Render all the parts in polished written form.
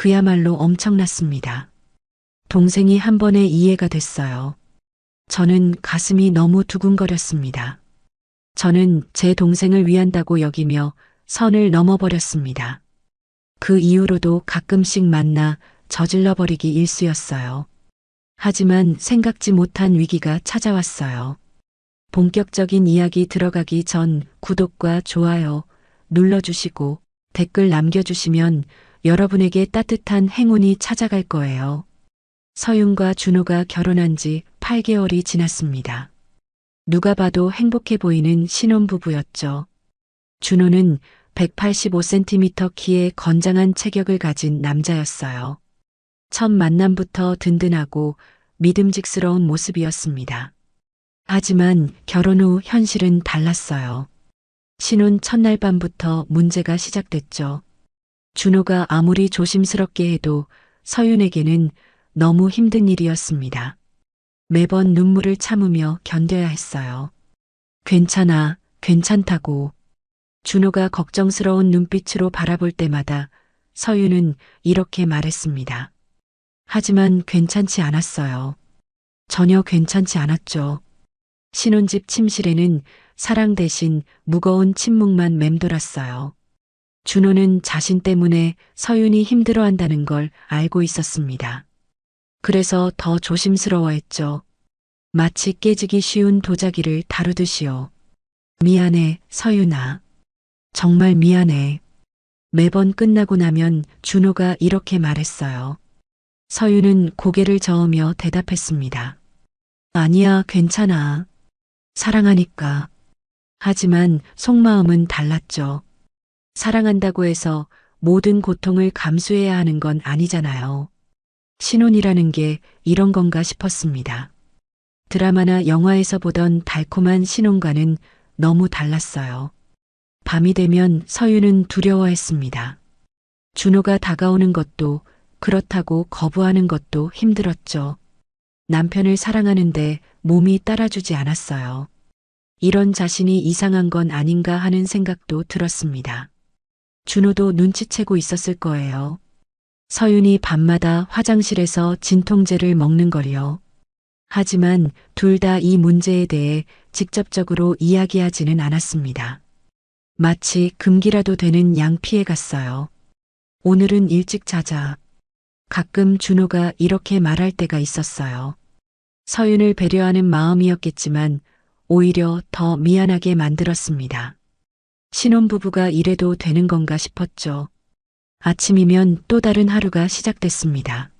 그야말로 엄청났습니다. 동생이 한 번에 이해가 됐어요. 저는 가슴이 너무 두근거렸습니다. 저는 제 동생을 위한다고 여기며 선을 넘어버렸습니다. 그 이후로도 가끔씩 만나 저질러버리기 일쑤였어요. 하지만 생각지 못한 위기가 찾아왔어요. 본격적인 이야기 들어가기 전 구독과 좋아요 눌러주시고 댓글 남겨주시면 여러분에게 따뜻한 행운이 찾아갈 거예요. 서윤과 준호가 결혼한 지 8개월이 지났습니다. 누가 봐도 행복해 보이는 신혼부부였죠. 준호는 185cm 키의 건장한 체격을 가진 남자였어요. 첫 만남부터 든든하고 믿음직스러운 모습이었습니다. 하지만 결혼 후 현실은 달랐어요. 신혼 첫날 밤부터 문제가 시작됐죠. 준호가 아무리 조심스럽게 해도 서윤에게는 너무 힘든 일이었습니다. 매번 눈물을 참으며 견뎌야 했어요. 괜찮아, 괜찮다고. 준호가 걱정스러운 눈빛으로 바라볼 때마다 서윤은 이렇게 말했습니다. 하지만 괜찮지 않았어요. 전혀 괜찮지 않았죠. 신혼집 침실에는 사랑 대신 무거운 침묵만 맴돌았어요. 준호는 자신 때문에 서윤이 힘들어한다는 걸 알고 있었습니다. 그래서 더 조심스러워했죠. 마치 깨지기 쉬운 도자기를 다루듯이요. 미안해, 서윤아. 정말 미안해. 매번 끝나고 나면 준호가 이렇게 말했어요. 서윤은 고개를 저으며 대답했습니다. 아니야, 괜찮아. 사랑하니까. 하지만 속마음은 달랐죠. 사랑한다고 해서 모든 고통을 감수해야 하는 건 아니잖아요. 신혼이라는 게 이런 건가 싶었습니다. 드라마나 영화에서 보던 달콤한 신혼과는 너무 달랐어요. 밤이 되면 서윤은 두려워했습니다. 준호가 다가오는 것도 그렇다고 거부하는 것도 힘들었죠. 남편을 사랑하는데 몸이 따라주지 않았어요. 이런 자신이 이상한 건 아닌가 하는 생각도 들었습니다. 준호도 눈치채고 있었을 거예요. 서윤이 밤마다 화장실에서 진통제를 먹는 거리요. 하지만 둘 다 이 문제에 대해 직접적으로 이야기하지는 않았습니다. 마치 금기라도 되는 양 피해갔어요. 오늘은 일찍 자자. 가끔 준호가 이렇게 말할 때가 있었어요. 서윤을 배려하는 마음이었겠지만 오히려 더 미안하게 만들었습니다. 신혼부부가 이래도 되는 건가 싶었죠. 아침이면 또 다른 하루가 시작됐습니다.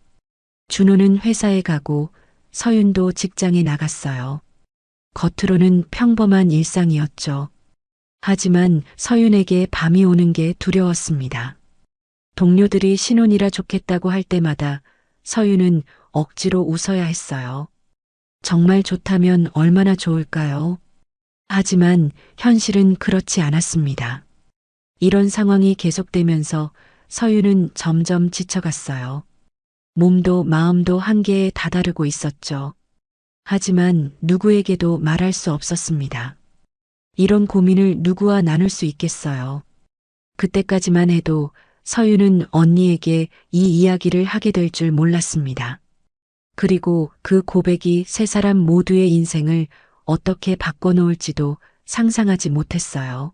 준호는 회사에 가고 서윤도 직장에 나갔어요. 겉으로는 평범한 일상이었죠. 하지만 서윤에게 밤이 오는 게 두려웠습니다. 동료들이 신혼이라 좋겠다고 할 때마다 서윤은 억지로 웃어야 했어요. 정말 좋다면 얼마나 좋을까요? 하지만 현실은 그렇지 않았습니다. 이런 상황이 계속되면서 서윤은 점점 지쳐갔어요. 몸도 마음도 한계에 다다르고 있었죠. 하지만 누구에게도 말할 수 없었습니다. 이런 고민을 누구와 나눌 수 있겠어요. 그때까지만 해도 서윤은 언니에게 이 이야기를 하게 될 줄 몰랐습니다. 그리고 그 고백이 세 사람 모두의 인생을 어떻게 바꿔놓을지도 상상하지 못했어요.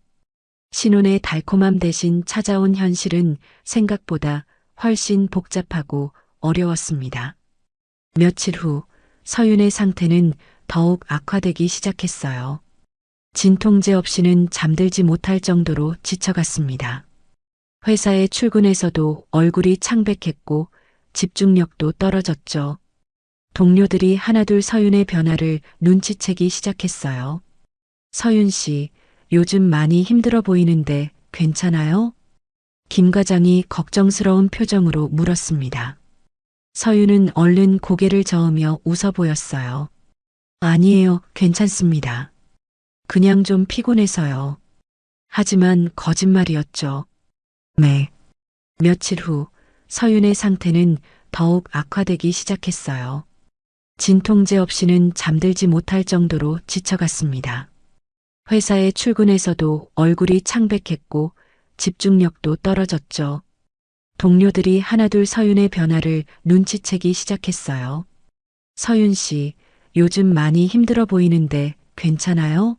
신혼의 달콤함 대신 찾아온 현실은 생각보다 훨씬 복잡하고 어려웠습니다. 며칠 후 서윤의 상태는 더욱 악화되기 시작했어요. 진통제 없이는 잠들지 못할 정도로 지쳐갔습니다. 회사에 출근해서도 얼굴이 창백했고 집중력도 떨어졌죠. 동료들이 하나둘 서윤의 변화를 눈치채기 시작했어요. 서윤 씨, 요즘 많이 힘들어 보이는데 괜찮아요? 김 과장이 걱정스러운 표정으로 물었습니다. 서윤은 얼른 고개를 저으며 웃어 보였어요. 아니에요, 괜찮습니다. 그냥 좀 피곤해서요. 하지만 거짓말이었죠. 네. 며칠 후 서윤의 상태는 더욱 악화되기 시작했어요. 진통제 없이는 잠들지 못할 정도로 지쳐갔습니다. 회사에 출근해서도 얼굴이 창백했고 집중력도 떨어졌죠. 동료들이 하나둘 서윤의 변화를 눈치채기 시작했어요. 서윤 씨, 요즘 많이 힘들어 보이는데 괜찮아요?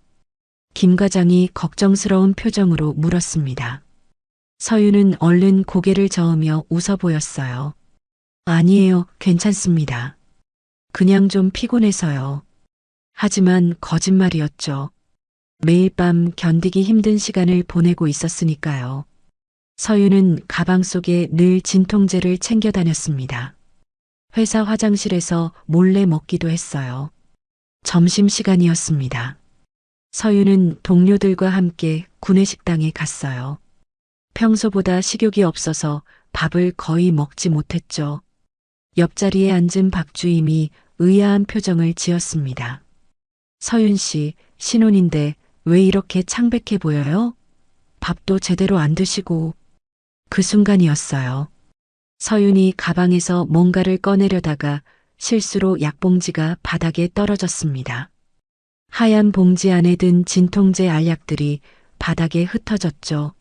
김 과장이 걱정스러운 표정으로 물었습니다. 서윤은 얼른 고개를 저으며 웃어 보였어요. 아니에요, 괜찮습니다. 그냥 좀 피곤해서요. 하지만 거짓말이었죠. 매일 밤 견디기 힘든 시간을 보내고 있었으니까요. 서윤은 가방 속에 늘 진통제를 챙겨 다녔습니다. 회사 화장실에서 몰래 먹기도 했어요. 점심시간이었습니다. 서윤은 동료들과 함께 구내식당에 갔어요. 평소보다 식욕이 없어서 밥을 거의 먹지 못했죠. 옆자리에 앉은 박주임이 의아한 표정을 지었습니다. 서윤 씨, 신혼인데 왜 이렇게 창백해 보여요? 밥도 제대로 안 드시고. 그 순간이었어요. 서윤이 가방에서 뭔가를 꺼내려다가 실수로 약봉지가 바닥에 떨어졌습니다. 하얀 봉지 안에 든 진통제 알약들이 바닥에 흩어졌죠.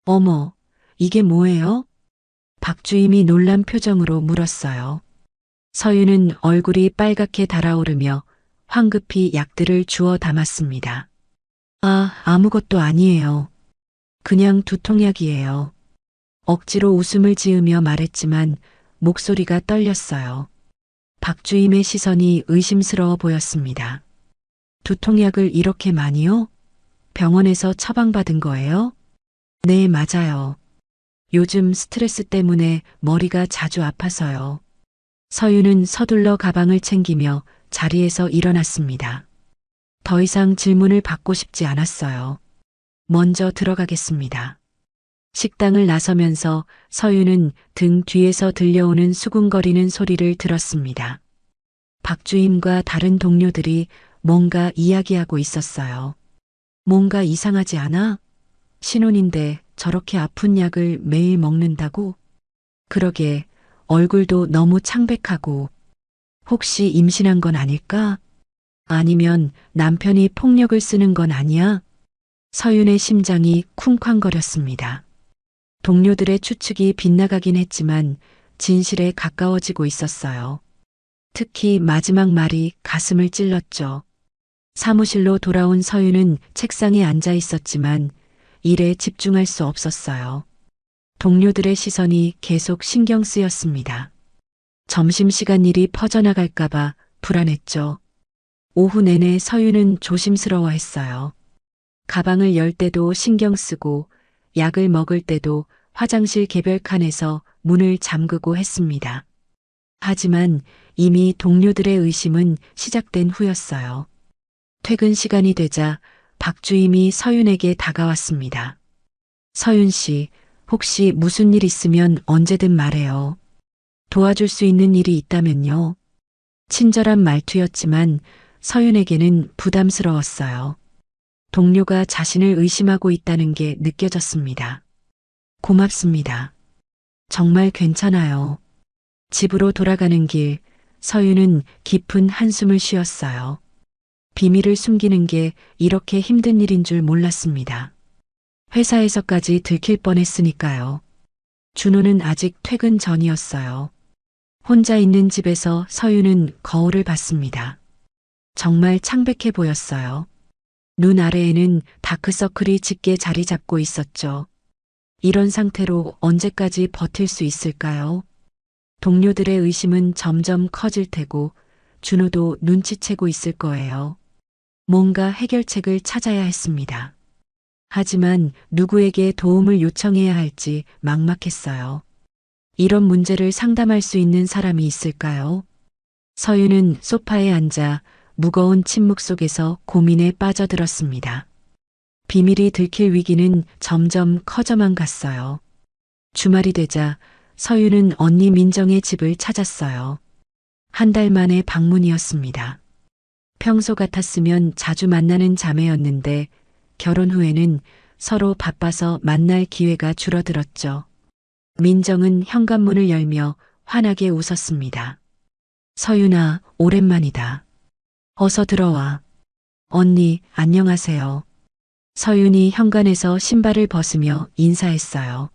어머, 이게 뭐예요? 박주임이 놀란 표정으로 물었어요. 서윤은 얼굴이 빨갛게 달아오르며 황급히 약들을 주워 담았습니다. 아, 아무것도 아니에요. 그냥 두통약이에요. 억지로 웃음을 지으며 말했지만 목소리가 떨렸어요. 박주임의 시선이 의심스러워 보였습니다. 두통약을 이렇게 많이요? 병원에서 처방받은 거예요? 네, 맞아요. 요즘 스트레스 때문에 머리가 자주 아파서요. 서윤은 서둘러 가방을 챙기며 자리에서 일어났습니다. 더 이상 질문을 받고 싶지 않았어요. 먼저 들어가겠습니다. 식당을 나서면서 서윤은 등 뒤에서 들려오는 수군거리는 소리를 들었습니다. 박주임과 다른 동료들이 뭔가 이야기하고 있었어요. 뭔가 이상하지 않아? 신혼인데 저렇게 아픈 약을 매일 먹는다고? 그러게, 얼굴도 너무 창백하고. 혹시 임신한 건 아닐까? 아니면 남편이 폭력을 쓰는 건 아니야? 서윤의 심장이 쿵쾅거렸습니다. 동료들의 추측이 빗나가긴 했지만 진실에 가까워지고 있었어요. 특히 마지막 말이 가슴을 찔렀죠. 사무실로 돌아온 서윤은 책상에 앉아 있었지만 일에 집중할 수 없었어요. 동료들의 시선이 계속 신경 쓰였습니다. 점심시간 일이 퍼져나갈까봐 불안했죠. 오후 내내 서윤은 조심스러워했어요. 가방을 열 때도 신경 쓰고 약을 먹을 때도 화장실 개별 칸에서 문을 잠그고 했습니다. 하지만 이미 동료들의 의심은 시작된 후였어요. 퇴근 시간이 되자 박주임이 서윤에게 다가왔습니다. 서윤 씨, 혹시 무슨 일 있으면 언제든 말해요. 도와줄 수 있는 일이 있다면요. 친절한 말투였지만 서윤에게는 부담스러웠어요. 동료가 자신을 의심하고 있다는 게 느껴졌습니다. 고맙습니다. 정말 괜찮아요. 집으로 돌아가는 길, 서윤은 깊은 한숨을 쉬었어요. 비밀을 숨기는 게 이렇게 힘든 일인 줄 몰랐습니다. 회사에서까지 들킬 뻔했으니까요. 준호는 아직 퇴근 전이었어요. 혼자 있는 집에서 서윤은 거울을 봤습니다. 정말 창백해 보였어요. 눈 아래에는 다크서클이 짙게 자리 잡고 있었죠. 이런 상태로 언제까지 버틸 수 있을까요? 동료들의 의심은 점점 커질 테고 준호도 눈치채고 있을 거예요. 뭔가 해결책을 찾아야 했습니다. 하지만 누구에게 도움을 요청해야 할지 막막했어요. 이런 문제를 상담할 수 있는 사람이 있을까요? 서윤은 소파에 앉아 무거운 침묵 속에서 고민에 빠져들었습니다. 비밀이 들킬 위기는 점점 커져만 갔어요. 주말이 되자 서윤은 언니 민정의 집을 찾았어요. 한 달 만에 방문이었습니다. 평소 같았으면 자주 만나는 자매였는데 결혼 후에는 서로 바빠서 만날 기회가 줄어들었죠. 민정은 현관문을 열며 환하게 웃었습니다. 서윤아, 오랜만이다. 어서 들어와. 언니, 안녕하세요. 서윤이 현관에서 신발을 벗으며 인사했어요.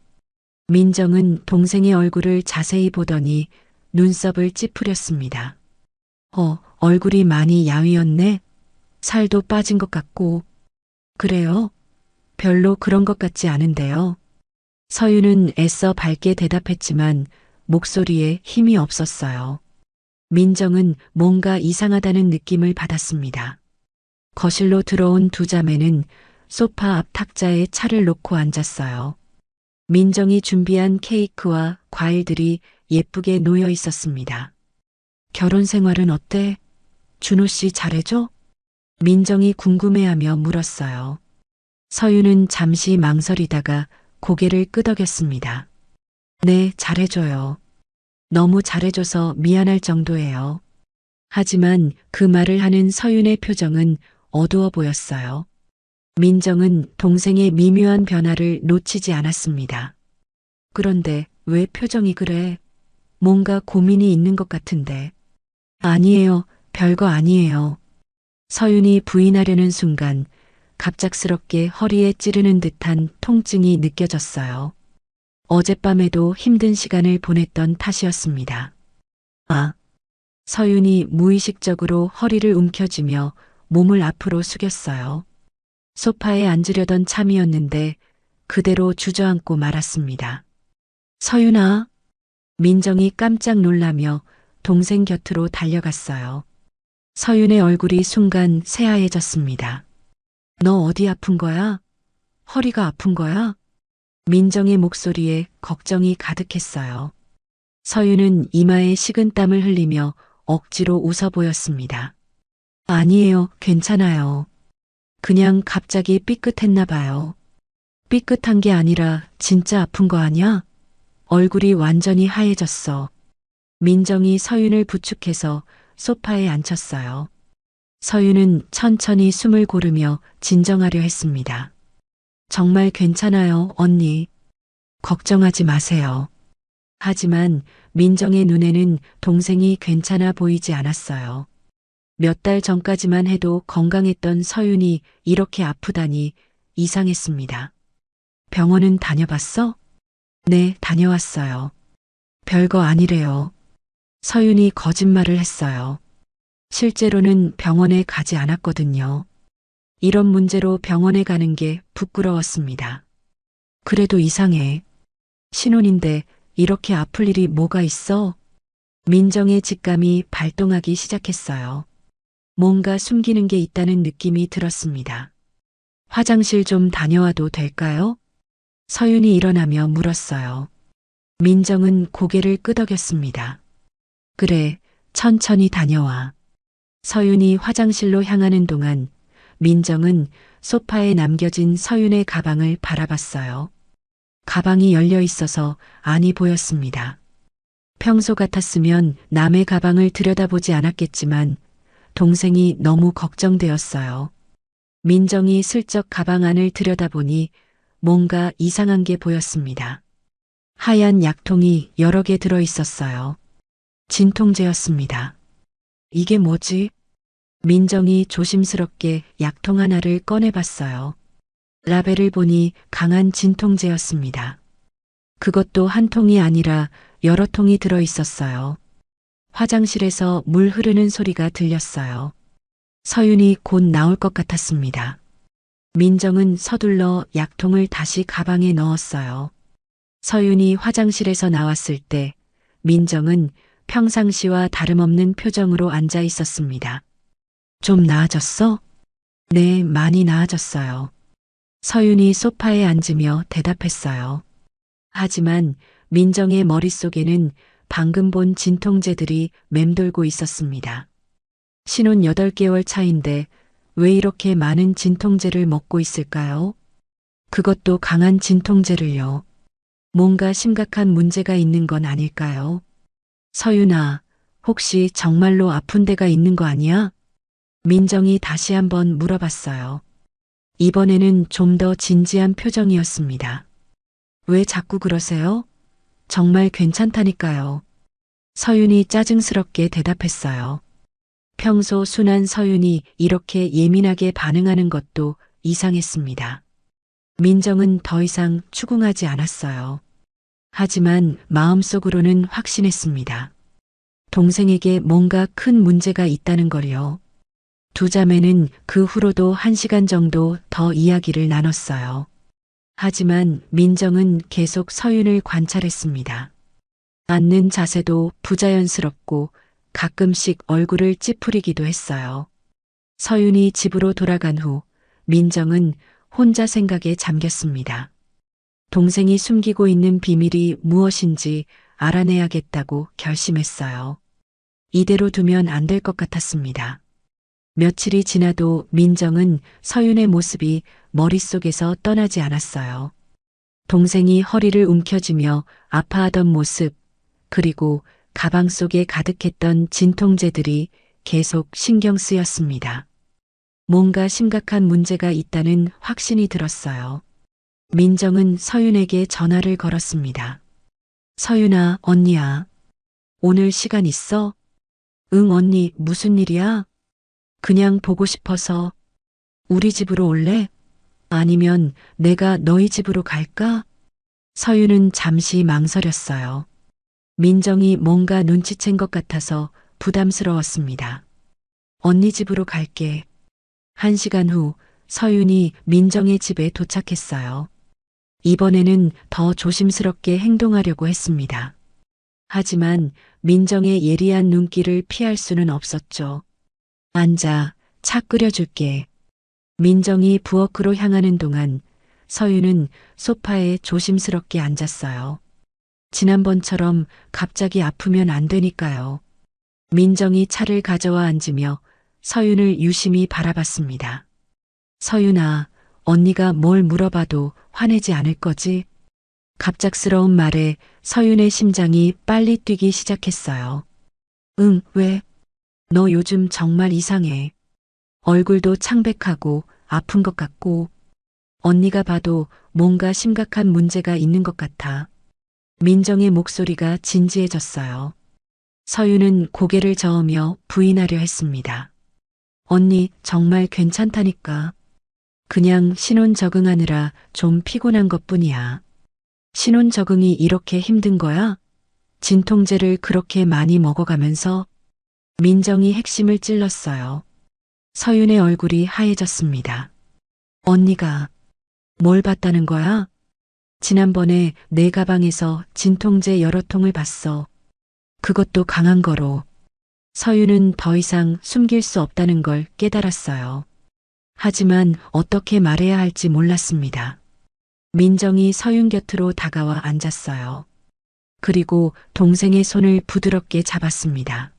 민정은 동생의 얼굴을 자세히 보더니 눈썹을 찌푸렸습니다. 얼굴이 많이 야위었네. 살도 빠진 것 같고. 그래요? 별로 그런 것 같지 않은데요. 서윤은 애써 밝게 대답했지만 목소리에 힘이 없었어요. 민정은 뭔가 이상하다는 느낌을 받았습니다. 거실로 들어온 두 자매는 소파 앞 탁자에 차를 놓고 앉았어요. 민정이 준비한 케이크와 과일들이 예쁘게 놓여 있었습니다. 결혼 생활은 어때? 준호 씨 잘해줘? 민정이 궁금해하며 물었어요. 서윤은 잠시 망설이다가 고개를 끄덕였습니다. 네, 잘해줘요. 너무 잘해줘서 미안할 정도예요. 하지만 그 말을 하는 서윤의 표정은 어두워 보였어요. 민정은 동생의 미묘한 변화를 놓치지 않았습니다. 그런데 왜 표정이 그래? 뭔가 고민이 있는 것 같은데. 아니에요. 별거 아니에요. 서윤이 부인하려는 순간 갑작스럽게 허리에 찌르는 듯한 통증이 느껴졌어요. 어젯밤에도 힘든 시간을 보냈던 탓이었습니다. 아, 서윤이 무의식적으로 허리를 움켜쥐며 몸을 앞으로 숙였어요. 소파에 앉으려던 참이었는데 그대로 주저앉고 말았습니다. 서윤아. 민정이 깜짝 놀라며 동생 곁으로 달려갔어요. 서윤의 얼굴이 순간 새하얘졌습니다. 너 어디 아픈 거야? 허리가 아픈 거야? 민정의 목소리에 걱정이 가득했어요. 서윤은 이마에 식은땀을 흘리며 억지로 웃어 보였습니다. 아니에요, 괜찮아요. 그냥 갑자기 삐끗했나 봐요. 삐끗한 게 아니라 진짜 아픈 거 아니야? 얼굴이 완전히 하얘졌어. 민정이 서윤을 부축해서 소파에 앉혔어요. 서윤은 천천히 숨을 고르며 진정하려 했습니다. 정말 괜찮아요, 언니. 걱정하지 마세요. 하지만 민정의 눈에는 동생이 괜찮아 보이지 않았어요. 몇 달 전까지만 해도 건강했던 서윤이 이렇게 아프다니 이상했습니다. 병원은 다녀봤어? 네, 다녀왔어요. 별거 아니래요. 서윤이 거짓말을 했어요. 실제로는 병원에 가지 않았거든요. 이런 문제로 병원에 가는 게 부끄러웠습니다. 그래도 이상해. 신혼인데 이렇게 아플 일이 뭐가 있어? 민정의 직감이 발동하기 시작했어요. 뭔가 숨기는 게 있다는 느낌이 들었습니다. 화장실 좀 다녀와도 될까요? 서윤이 일어나며 물었어요. 민정은 고개를 끄덕였습니다. 그래, 천천히 다녀와. 서윤이 화장실로 향하는 동안 민정은 소파에 남겨진 서윤의 가방을 바라봤어요. 가방이 열려 있어서 안이 보였습니다. 평소 같았으면 남의 가방을 들여다보지 않았겠지만 동생이 너무 걱정되었어요. 민정이 슬쩍 가방 안을 들여다보니 뭔가 이상한 게 보였습니다. 하얀 약통이 여러 개 들어 있었어요. 진통제였습니다. 이게 뭐지? 민정이 조심스럽게 약통 하나를 꺼내봤어요. 라벨을 보니 강한 진통제였습니다. 그것도 한 통이 아니라 여러 통이 들어 있었어요. 화장실에서 물 흐르는 소리가 들렸어요. 서윤이 곧 나올 것 같았습니다. 민정은 서둘러 약통을 다시 가방에 넣었어요. 서윤이 화장실에서 나왔을 때 민정은 평상시와 다름없는 표정으로 앉아 있었습니다. 좀 나아졌어? 네, 많이 나아졌어요. 서윤이 소파에 앉으며 대답했어요. 하지만 민정의 머릿속에는 방금 본 진통제들이 맴돌고 있었습니다. 신혼 8개월 차인데 왜 이렇게 많은 진통제를 먹고 있을까요? 그것도 강한 진통제를요. 뭔가 심각한 문제가 있는 건 아닐까요? 서윤아, 혹시 정말로 아픈 데가 있는 거 아니야? 민정이 다시 한번 물어봤어요. 이번에는 좀 더 진지한 표정이었습니다. 왜 자꾸 그러세요? 정말 괜찮다니까요. 서윤이 짜증스럽게 대답했어요. 평소 순한 서윤이 이렇게 예민하게 반응하는 것도 이상했습니다. 민정은 더 이상 추궁하지 않았어요. 하지만 마음속으로는 확신했습니다. 동생에게 뭔가 큰 문제가 있다는 걸요. 두 자매는 그 후로도 1시간 정도 더 이야기를 나눴어요. 하지만 민정은 계속 서윤을 관찰했습니다. 앉는 자세도 부자연스럽고 가끔씩 얼굴을 찌푸리기도 했어요. 서윤이 집으로 돌아간 후 민정은 혼자 생각에 잠겼습니다. 동생이 숨기고 있는 비밀이 무엇인지 알아내야겠다고 결심했어요. 이대로 두면 안 될 것 같았습니다. 며칠이 지나도 민정은 서윤의 모습이 머릿속에서 떠나지 않았어요. 동생이 허리를 움켜쥐며 아파하던 모습, 그리고 가방 속에 가득했던 진통제들이 계속 신경 쓰였습니다. 뭔가 심각한 문제가 있다는 확신이 들었어요. 민정은 서윤에게 전화를 걸었습니다. 서윤아, 언니야. 오늘 시간 있어? 응, 언니, 무슨 일이야? 그냥 보고 싶어서. 우리 집으로 올래? 아니면 내가 너희 집으로 갈까? 서윤은 잠시 망설였어요. 민정이 뭔가 눈치챈 것 같아서 부담스러웠습니다. 언니 집으로 갈게. 1시간 후 서윤이 민정의 집에 도착했어요. 이번에는 더 조심스럽게 행동하려고 했습니다. 하지만 민정의 예리한 눈길을 피할 수는 없었죠. 앉아, 차 끓여줄게. 민정이 부엌으로 향하는 동안 서윤은 소파에 조심스럽게 앉았어요. 지난번처럼 갑자기 아프면 안 되니까요. 민정이 차를 가져와 앉으며 서윤을 유심히 바라봤습니다. 서윤아, 언니가 뭘 물어봐도 화내지 않을 거지? 갑작스러운 말에 서윤의 심장이 빨리 뛰기 시작했어요. 응, 왜? 너 요즘 정말 이상해. 얼굴도 창백하고 아픈 것 같고, 언니가 봐도 뭔가 심각한 문제가 있는 것 같아. 민정의 목소리가 진지해졌어요. 서윤은 고개를 저으며 부인하려 했습니다. 언니, 정말 괜찮다니까. 그냥 신혼 적응하느라 좀 피곤한 것뿐이야. 신혼 적응이 이렇게 힘든 거야? 진통제를 그렇게 많이 먹어가면서? 민정이 핵심을 찔렀어요. 서윤의 얼굴이 하얘졌습니다. 언니가 뭘 봤다는 거야? 지난번에 내 가방에서 진통제 여러 통을 봤어. 그것도 강한 거로. 서윤은 더 이상 숨길 수 없다는 걸 깨달았어요. 하지만 어떻게 말해야 할지 몰랐습니다. 민정이 서윤 곁으로 다가와 앉았어요. 그리고 동생의 손을 부드럽게 잡았습니다.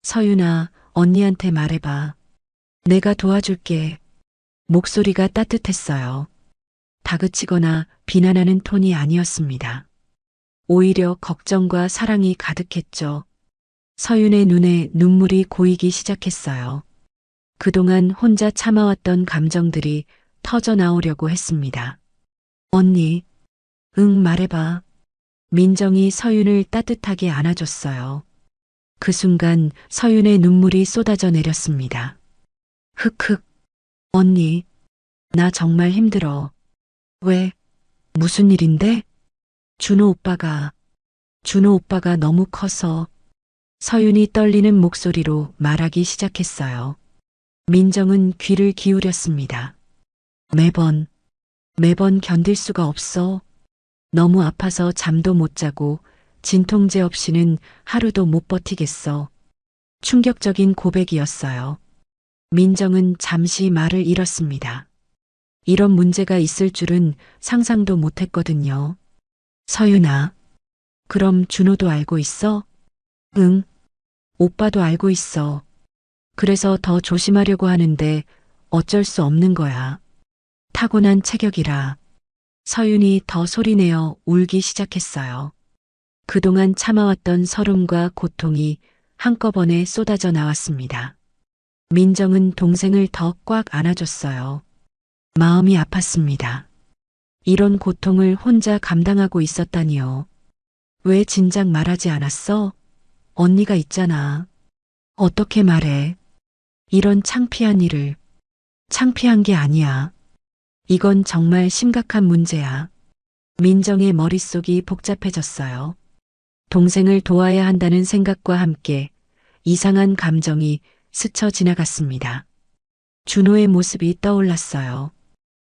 서윤아, 언니한테 말해봐. 내가 도와줄게. 목소리가 따뜻했어요. 다그치거나 비난하는 톤이 아니었습니다. 오히려 걱정과 사랑이 가득했죠. 서윤의 눈에 눈물이 고이기 시작했어요. 그동안 혼자 참아왔던 감정들이 터져 나오려고 했습니다. 언니, 응, 말해봐. 민정이 서윤을 따뜻하게 안아줬어요. 그 순간 서윤의 눈물이 쏟아져 내렸습니다. 흑흑, 언니, 나 정말 힘들어. 왜? 무슨 일인데? 준호 오빠가 너무 커서. 서윤이 떨리는 목소리로 말하기 시작했어요. 민정은 귀를 기울였습니다. 매번 견딜 수가 없어. 너무 아파서 잠도 못 자고 진통제 없이는 하루도 못 버티겠어. 충격적인 고백이었어요. 민정은 잠시 말을 잃었습니다. 이런 문제가 있을 줄은 상상도 못 했거든요. 서윤아, 그럼 준호도 알고 있어? 응, 오빠도 알고 있어. 그래서 더 조심하려고 하는데 어쩔 수 없는 거야. 타고난 체격이라. 서윤이 더 소리내어 울기 시작했어요. 그동안 참아왔던 서름과 고통이 한꺼번에 쏟아져 나왔습니다. 민정은 동생을 더 꽉 안아줬어요. 마음이 아팠습니다. 이런 고통을 혼자 감당하고 있었다니요. 왜 진작 말하지 않았어? 언니가 있잖아. 어떻게 말해? 이런 창피한 일을. 창피한 게 아니야. 이건 정말 심각한 문제야. 민정의 머릿속이 복잡해졌어요. 동생을 도와야 한다는 생각과 함께 이상한 감정이 스쳐 지나갔습니다. 준호의 모습이 떠올랐어요.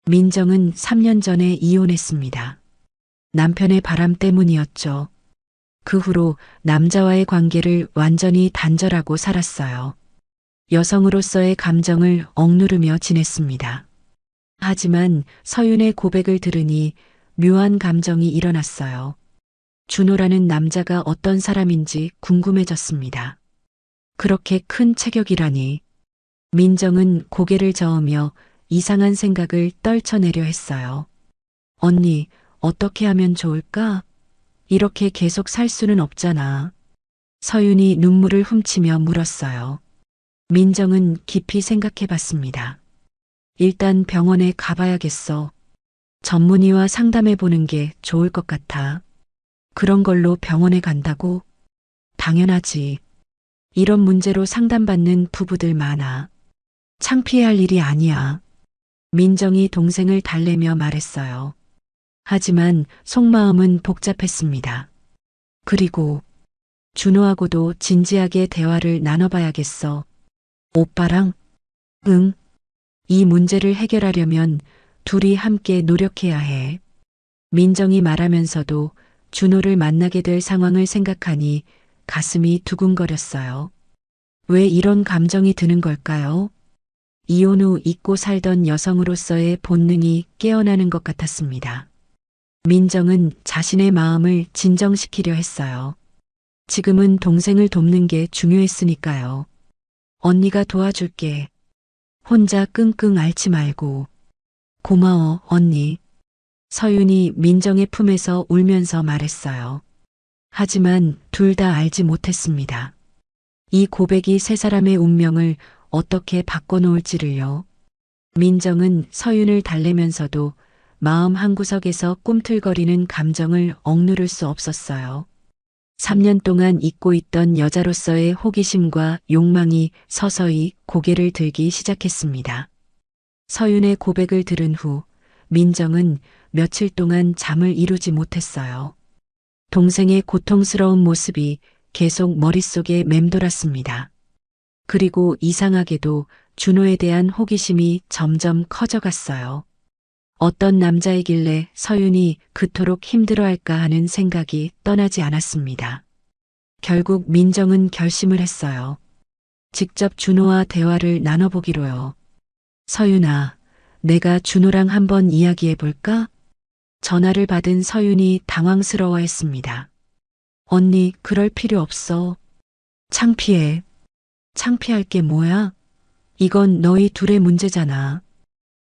민정은 3년 전에 이혼했습니다. 남편의 바람 때문이었죠. 그 후로 남자와의 관계를 완전히 단절하고 살았어요. 여성으로서의 감정을 억누르며 지냈습니다. 하지만 서윤의 고백을 들으니 묘한 감정이 일어났어요. 준호라는 남자가 어떤 사람인지 궁금해졌습니다. 그렇게 큰 체격이라니. 민정은 고개를 저으며 이상한 생각을 떨쳐내려 했어요. 언니, 어떻게 하면 좋을까? 이렇게 계속 살 수는 없잖아. 서윤이 눈물을 훔치며 물었어요. 민정은 깊이 생각해 봤습니다. 일단 병원에 가봐야겠어. 전문의와 상담해 보는 게 좋을 것 같아. 그런 걸로 병원에 간다고? 당연하지. 이런 문제로 상담받는 부부들 많아. 창피해할 일이 아니야. 민정이 동생을 달래며 말했어요. 하지만 속마음은 복잡했습니다. 그리고 준호하고도 진지하게 대화를 나눠봐야겠어. 오빠랑? 응. 이 문제를 해결하려면 둘이 함께 노력해야 해. 민정이 말하면서도 준호를 만나게 될 상황을 생각하니 가슴이 두근거렸어요. 왜 이런 감정이 드는 걸까요? 이혼 후 잊고 살던 여성으로서의 본능이 깨어나는 것 같았습니다. 민정은 자신의 마음을 진정시키려 했어요. 지금은 동생을 돕는 게 중요했으니까요. 언니가 도와줄게. 혼자 끙끙 앓지 말고. 고마워, 언니. 서윤이 민정의 품에서 울면서 말했어요. 하지만 둘 다 알지 못했습니다. 이 고백이 세 사람의 운명을 어떻게 바꿔놓을지를요. 민정은 서윤을 달래면서도 마음 한구석에서 꿈틀거리는 감정을 억누를 수 없었어요. 3년 동안 잊고 있던 여자로서의 호기심과 욕망이 서서히 고개를 들기 시작했습니다. 서윤의 고백을 들은 후 민정은 며칠 동안 잠을 이루지 못했어요. 동생의 고통스러운 모습이 계속 머릿속에 맴돌았습니다. 그리고 이상하게도 준호에 대한 호기심이 점점 커져갔어요. 어떤 남자이길래 서윤이 그토록 힘들어할까 하는 생각이 떠나지 않았습니다. 결국 민정은 결심을 했어요. 직접 준호와 대화를 나눠보기로요. 서윤아, 내가 준호랑 한번 이야기해 볼까? 전화를 받은 서윤이 당황스러워했습니다. 언니, 그럴 필요 없어. 창피해. 창피할 게 뭐야? 이건 너희 둘의 문제잖아.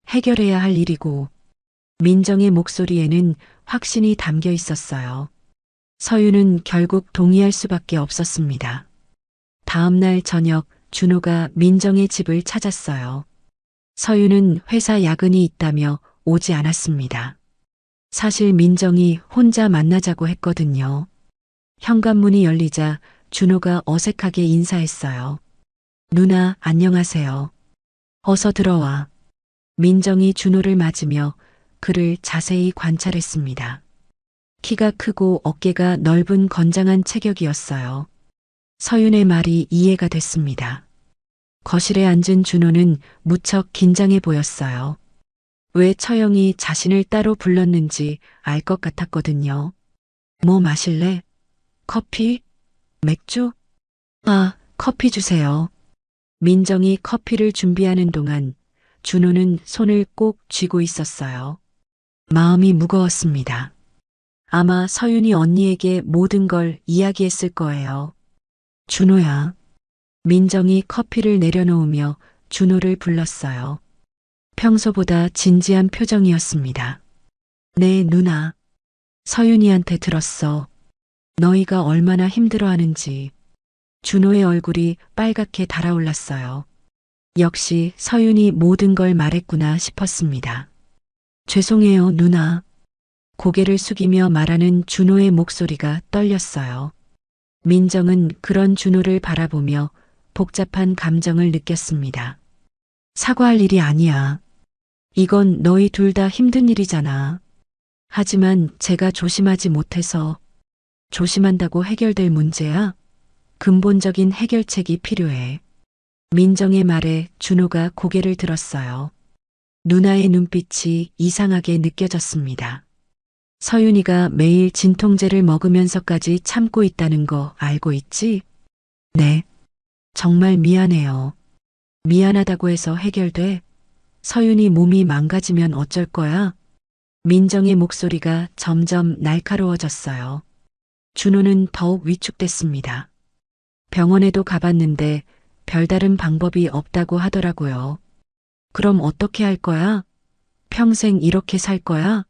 해결해야 할 일이고. 민정의 목소리에는 확신이 담겨 있었어요. 서윤은 결국 동의할 수밖에 없었습니다. 다음 날 저녁 준호가 민정의 집을 찾았어요. 서윤은 회사 야근이 있다며 오지 않았습니다. 사실 민정이 혼자 만나자고 했거든요. 현관문이 열리자 준호가 어색하게 인사했어요. 누나, 안녕하세요. 어서 들어와. 민정이 준호를 맞으며 그를 자세히 관찰했습니다. 키가 크고 어깨가 넓은 건장한 체격이었어요. 서윤의 말이 이해가 됐습니다. 거실에 앉은 준호는 무척 긴장해 보였어요. 왜 처형이 자신을 따로 불렀는지 알 것 같았거든요. 뭐 마실래? 커피? 맥주? 아, 커피 주세요. 민정이 커피를 준비하는 동안 준호는 손을 꼭 쥐고 있었어요. 마음이 무거웠습니다. 아마 서윤이 언니에게 모든 걸 이야기했을 거예요. 준호야. 민정이 커피를 내려놓으며 준호를 불렀어요. 평소보다 진지한 표정이었습니다. 네, 누나. 서윤이한테 들었어. 너희가 얼마나 힘들어하는지. 준호의 얼굴이 빨갛게 달아올랐어요. 역시 서윤이 모든 걸 말했구나 싶었습니다. 죄송해요, 누나. 고개를 숙이며 말하는 준호의 목소리가 떨렸어요. 민정은 그런 준호를 바라보며 복잡한 감정을 느꼈습니다. 사과할 일이 아니야. 이건 너희 둘 다 힘든 일이잖아. 하지만 제가 조심하지 못해서 조심한다고 해결될 문제야? 근본적인 해결책이 필요해. 민정의 말에 준호가 고개를 들었어요. 누나의 눈빛이 이상하게 느껴졌습니다. 서윤이가 매일 진통제를 먹으면서까지 참고 있다는 거 알고 있지? 네. 정말 미안해요. 미안하다고 해서 해결돼? 서윤이 몸이 망가지면 어쩔 거야? 민정의 목소리가 점점 날카로워졌어요. 준호는 더욱 위축됐습니다. 병원에도 가봤는데 별다른 방법이 없다고 하더라고요. 그럼 어떻게 할 거야? 평생 이렇게 살 거야?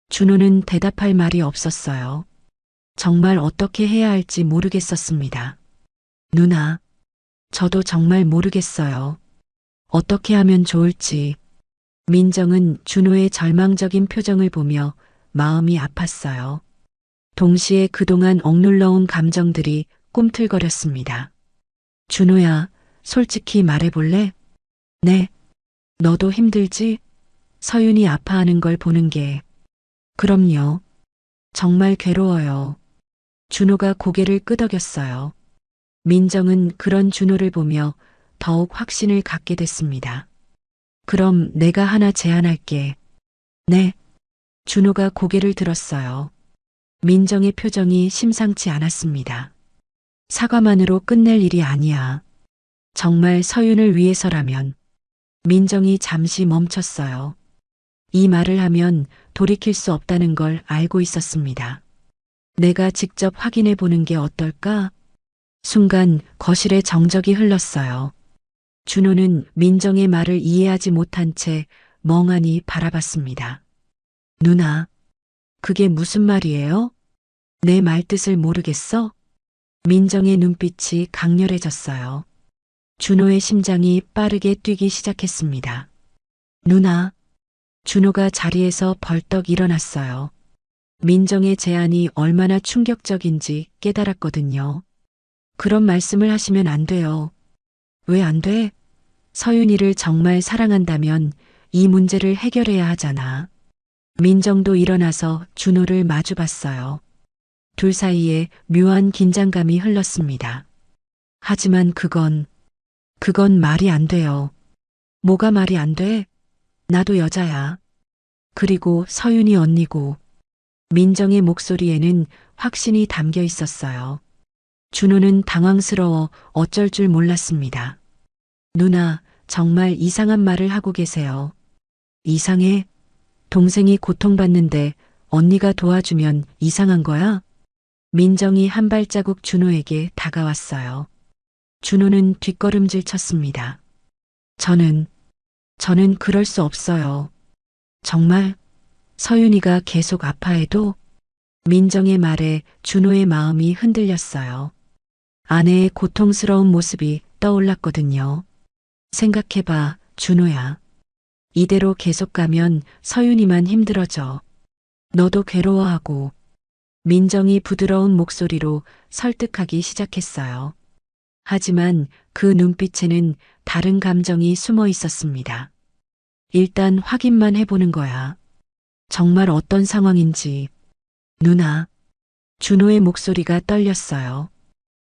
준호는 대답할 말이 없었어요. 정말 어떻게 해야 할지 모르겠었습니다. 누나, 저도 정말 모르겠어요. 어떻게 하면 좋을지. 민정은 준호의 절망적인 표정을 보며 마음이 아팠어요. 동시에 그동안 억눌러온 감정들이 꿈틀거렸습니다. 준호야, 솔직히 말해볼래? 네. 너도 힘들지? 서윤이 아파하는 걸 보는 게. 그럼요. 정말 괴로워요. 준호가 고개를 끄덕였어요. 민정은 그런 준호를 보며 더욱 확신을 갖게 됐습니다. 그럼 내가 하나 제안할게. 네. 준호가 고개를 들었어요. 민정의 표정이 심상치 않았습니다. 사과만으로 끝낼 일이 아니야. 정말 서윤을 위해서라면. 민정이 잠시 멈췄어요. 이 말을 하면 돌이킬 수 없다는 걸 알고 있었습니다. 내가 직접 확인해 보는 게 어떨까? 순간 거실에 정적이 흘렀어요. 준호는 민정의 말을 이해하지 못한 채 멍하니 바라봤습니다. 누나, 그게 무슨 말이에요? 내 말뜻을 모르겠어? 민정의 눈빛이 강렬해졌어요. 준호의 심장이 빠르게 뛰기 시작했습니다. 누나, 준호가 자리에서 벌떡 일어났어요. 민정의 제안이 얼마나 충격적인지 깨달았거든요. 그런 말씀을 하시면 안 돼요. 왜 안 돼? 서윤이를 정말 사랑한다면 이 문제를 해결해야 하잖아. 민정도 일어나서 준호를 마주봤어요. 둘 사이에 묘한 긴장감이 흘렀습니다. 하지만 그건 말이 안 돼요. 뭐가 말이 안 돼? 나도 여자야. 그리고 서윤이 언니고. 민정의 목소리에는 확신이 담겨 있었어요. 준호는 당황스러워 어쩔 줄 몰랐습니다. 누나, 정말 이상한 말을 하고 계세요. 이상해? 동생이 고통받는데 언니가 도와주면 이상한 거야? 민정이 한 발자국 준호에게 다가왔어요. 준호는 뒷걸음질 쳤습니다. 저는 그럴 수 없어요. 정말? 서윤이가 계속 아파해도? 민정의 말에 준호의 마음이 흔들렸어요. 아내의 고통스러운 모습이 떠올랐거든요. 생각해봐, 준호야. 이대로 계속 가면 서윤이만 힘들어져. 너도 괴로워하고. 민정이 부드러운 목소리로 설득하기 시작했어요. 하지만 그 눈빛에는 다른 감정이 숨어 있었습니다. 일단 확인만 해보는 거야. 정말 어떤 상황인지. 누나. 준호의 목소리가 떨렸어요.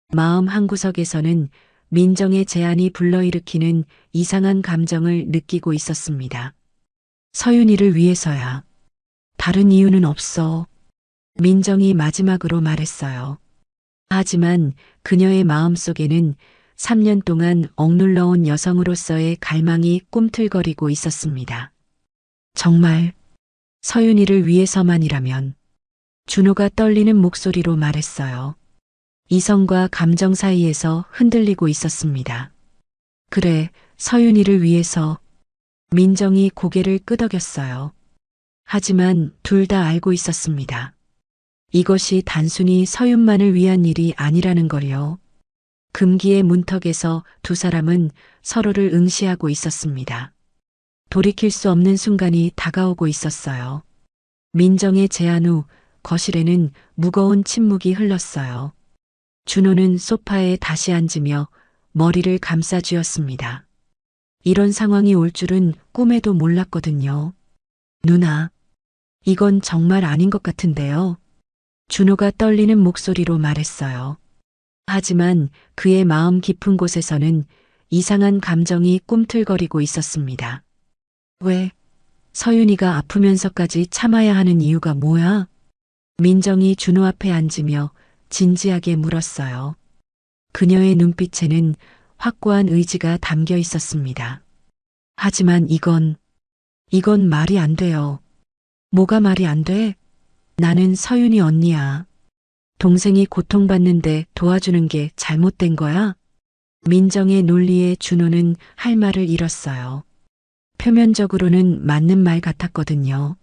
마음 한구석에서는 민정의 제안이 불러일으키는 이상한 감정을 느끼고 있었습니다. 서윤이를 위해서야. 다른 이유는 없어. 민정이 마지막으로 말했어요. 하지만 그녀의 마음속에는 3년 동안 억눌러온 여성으로서의 갈망이 꿈틀거리고 있었습니다. 정말 서윤이를 위해서만이라면. 준호가 떨리는 목소리로 말했어요. 이성과 감정 사이에서 흔들리고 있었습니다. 그래, 서윤이를 위해서. 민정이 고개를 끄덕였어요. 하지만 둘 다 알고 있었습니다. 이것이 단순히 서윤만을 위한 일이 아니라는 걸요. 금기의 문턱에서 두 사람은 서로를 응시하고 있었습니다. 돌이킬 수 없는 순간이 다가오고 있었어요. 민정의 제안 후 거실에는 무거운 침묵이 흘렀어요. 준호는 소파에 다시 앉으며 머리를 감싸쥐었습니다. 이런 상황이 올 줄은 꿈에도 몰랐거든요. 누나, 이건 정말 아닌 것 같은데요. 준호가 떨리는 목소리로 말했어요. 하지만 그의 마음 깊은 곳에서는 이상한 감정이 꿈틀거리고 있었습니다. 왜? 서윤이가 아프면서까지 참아야 하는 이유가 뭐야? 민정이 준호 앞에 앉으며 진지하게 물었어요. 그녀의 눈빛에는 확고한 의지가 담겨 있었습니다. 하지만 이건 말이 안 돼요. 뭐가 말이 안 돼? 나는 서윤이 언니야. 동생이 고통받는데 도와주는 게 잘못된 거야? 민정의 논리에 준호는 할 말을 잃었어요. 표면적으로는 맞는 말 같았거든요.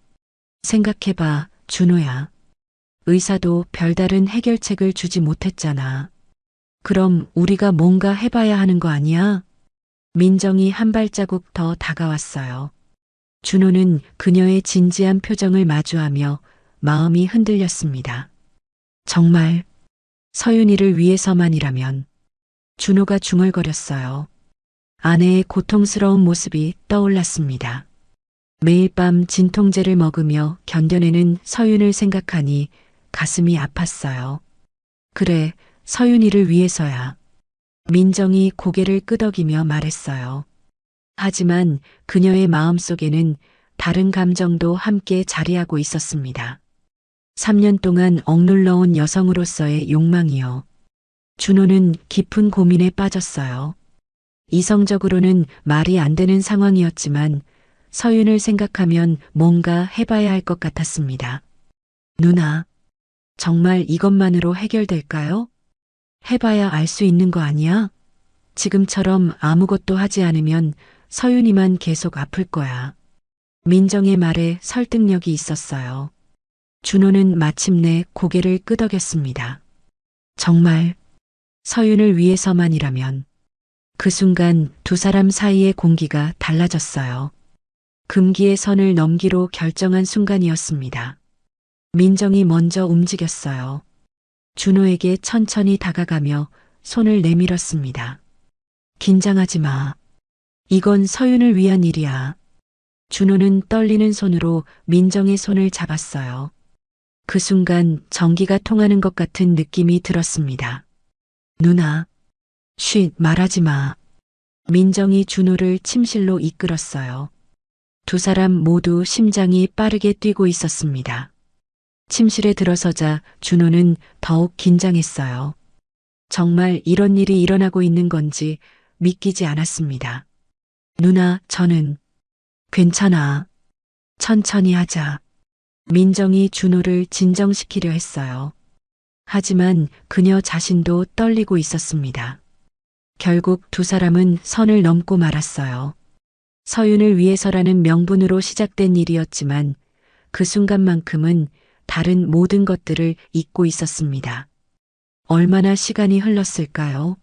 생각해봐, 준호야. 의사도 별다른 해결책을 주지 못했잖아. 그럼 우리가 뭔가 해봐야 하는 거 아니야? 민정이 한 발자국 더 다가왔어요. 준호는 그녀의 진지한 표정을 마주하며 마음이 흔들렸습니다. 정말 서윤이를 위해서만이라면. 준호가 중얼거렸어요. 아내의 고통스러운 모습이 떠올랐습니다. 매일 밤 진통제를 먹으며 견뎌내는 서윤을 생각하니 가슴이 아팠어요. 그래, 서윤이를 위해서야. 민정이 고개를 끄덕이며 말했어요. 하지만 그녀의 마음속에는 다른 감정도 함께 자리하고 있었습니다. 3년 동안 억눌러온 여성으로서의 욕망이요. 준호는 깊은 고민에 빠졌어요. 이성적으로는 말이 안 되는 상황이었지만 서윤을 생각하면 뭔가 해봐야 할 것 같았습니다. 누나, 정말 이것만으로 해결될까요? 해봐야 알 수 있는 거 아니야? 지금처럼 아무것도 하지 않으면 서윤이만 계속 아플 거야. 민정의 말에 설득력이 있었어요. 준호는 마침내 고개를 끄덕였습니다. 정말 서윤을 위해서만이라면. 그 순간 두 사람 사이의 공기가 달라졌어요. 금기의 선을 넘기로 결정한 순간이었습니다. 민정이 먼저 움직였어요. 준호에게 천천히 다가가며 손을 내밀었습니다. 긴장하지 마. 이건 서윤을 위한 일이야. 준호는 떨리는 손으로 민정의 손을 잡았어요. 그 순간 전기가 통하는 것 같은 느낌이 들었습니다. 누나, 쉿, 말하지 마. 민정이 준호를 침실로 이끌었어요. 두 사람 모두 심장이 빠르게 뛰고 있었습니다. 침실에 들어서자 준호는 더욱 긴장했어요. 정말 이런 일이 일어나고 있는 건지 믿기지 않았습니다. 누나, 저는 괜찮아. 천천히 하자. 민정이 준호를 진정시키려 했어요. 하지만 그녀 자신도 떨리고 있었습니다. 결국 두 사람은 선을 넘고 말았어요. 서윤을 위해서라는 명분으로 시작된 일이었지만 그 순간만큼은 다른 모든 것들을 잊고 있었습니다. 얼마나 시간이 흘렀을까요?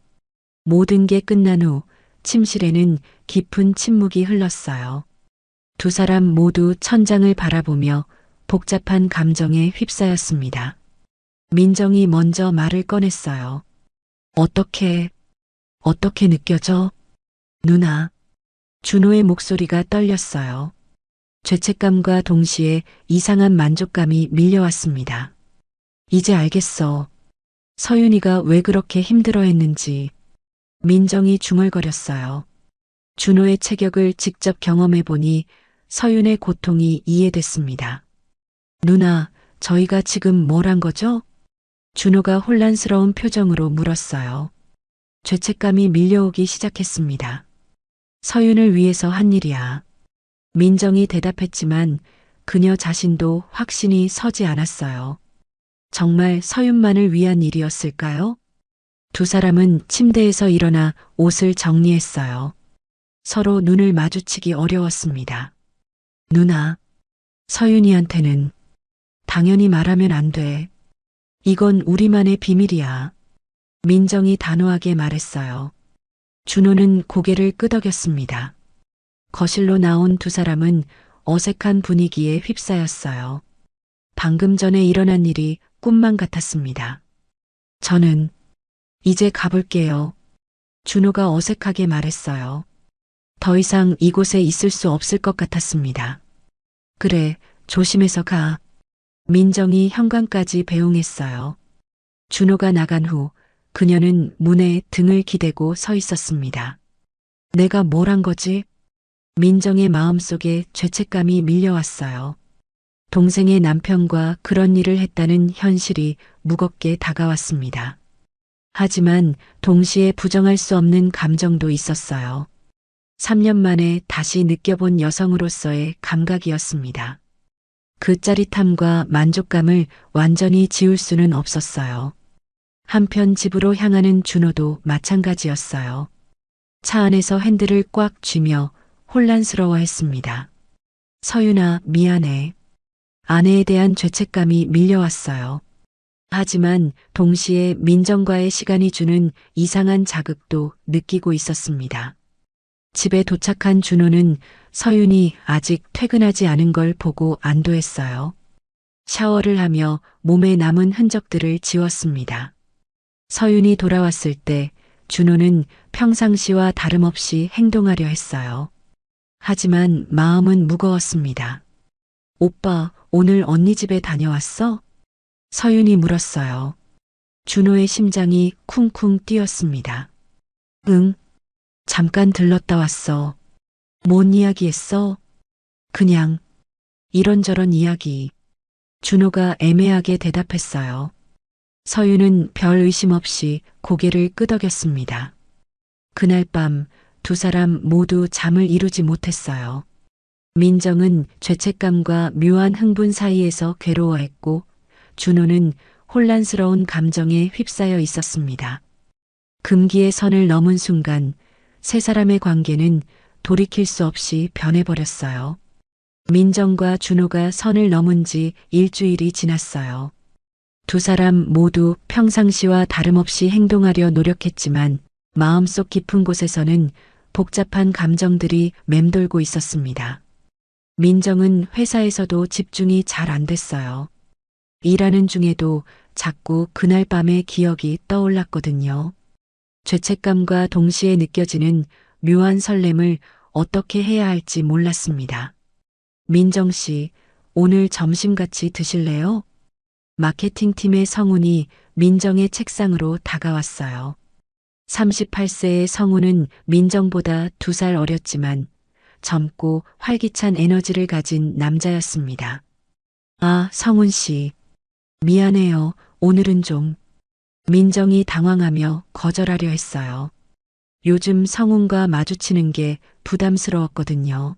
모든 게 끝난 후 침실에는 깊은 침묵이 흘렀어요. 두 사람 모두 천장을 바라보며 복잡한 감정에 휩싸였습니다. 민정이 먼저 말을 꺼냈어요. 어떻게 느껴져? 누나. 준호의 목소리가 떨렸어요. 죄책감과 동시에 이상한 만족감이 밀려왔습니다. 이제 알겠어. 서윤이가 왜 그렇게 힘들어했는지. 민정이 중얼거렸어요. 준호의 체격을 직접 경험해보니 서윤의 고통이 이해됐습니다. 누나, 저희가 지금 뭘 한 거죠? 준호가 혼란스러운 표정으로 물었어요. 죄책감이 밀려오기 시작했습니다. 서윤을 위해서 한 일이야. 민정이 대답했지만 그녀 자신도 확신이 서지 않았어요. 정말 서윤만을 위한 일이었을까요? 두 사람은 침대에서 일어나 옷을 정리했어요. 서로 눈을 마주치기 어려웠습니다. 누나, 서윤이한테는 당연히 말하면 안 돼. 이건 우리만의 비밀이야. 민정이 단호하게 말했어요. 준호는 고개를 끄덕였습니다. 거실로 나온 두 사람은 어색한 분위기에 휩싸였어요. 방금 전에 일어난 일이 꿈만 같았습니다. 저는 이제 가볼게요. 준호가 어색하게 말했어요. 더 이상 이곳에 있을 수 없을 것 같았습니다. 그래, 조심해서 가. 민정이 현관까지 배웅했어요. 준호가 나간 후 그녀는 문에 등을 기대고 서 있었습니다. 내가 뭘 한 거지? 민정의 마음속에 죄책감이 밀려왔어요. 동생의 남편과 그런 일을 했다는 현실이 무겁게 다가왔습니다. 하지만 동시에 부정할 수 없는 감정도 있었어요. 3년 만에 다시 느껴본 여성으로서의 감각이었습니다. 그 짜릿함과 만족감을 완전히 지울 수는 없었어요. 한편 집으로 향하는 준호도 마찬가지였어요. 차 안에서 핸들을 꽉 쥐며 혼란스러워했습니다. 서윤아, 미안해. 아내에 대한 죄책감이 밀려왔어요. 하지만 동시에 민정과의 시간이 주는 이상한 자극도 느끼고 있었습니다. 집에 도착한 준호는 서윤이 아직 퇴근하지 않은 걸 보고 안도했어요. 샤워를 하며 몸에 남은 흔적들을 지웠습니다. 서윤이 돌아왔을 때 준호는 평상시와 다름없이 행동하려 했어요. 하지만 마음은 무거웠습니다. 오빠, 오늘 언니 집에 다녀왔어? 서윤이 물었어요. 준호의 심장이 쿵쿵 뛰었습니다. 응, 잠깐 들렀다 왔어. 뭔 이야기 했어? 그냥 이런저런 이야기. 준호가 애매하게 대답했어요. 서윤은 별 의심 없이 고개를 끄덕였습니다. 그날 밤 두 사람 모두 잠을 이루지 못했어요. 민정은 죄책감과 묘한 흥분 사이에서 괴로워했고 준호는 혼란스러운 감정에 휩싸여 있었습니다. 금기의 선을 넘은 순간 세 사람의 관계는 돌이킬 수 없이 변해버렸어요. 민정과 준호가 선을 넘은 지 일주일이 지났어요. 두 사람 모두 평상시와 다름없이 행동하려 노력했지만 마음속 깊은 곳에서는 복잡한 감정들이 맴돌고 있었습니다. 민정은 회사에서도 집중이 잘 안 됐어요. 일하는 중에도 자꾸 그날 밤의 기억이 떠올랐거든요. 죄책감과 동시에 느껴지는 묘한 설렘을 어떻게 해야 할지 몰랐습니다. 민정 씨, 오늘 점심 같이 드실래요? 마케팅팀의 성훈이 민정의 책상으로 다가왔어요. 38세의 성훈은 민정보다 2살 어렸지만 젊고 활기찬 에너지를 가진 남자였습니다. 아, 성훈 씨. 미안해요. 오늘은 좀. 민정이 당황하며 거절하려 했어요. 요즘 성훈과 마주치는 게 부담스러웠거든요.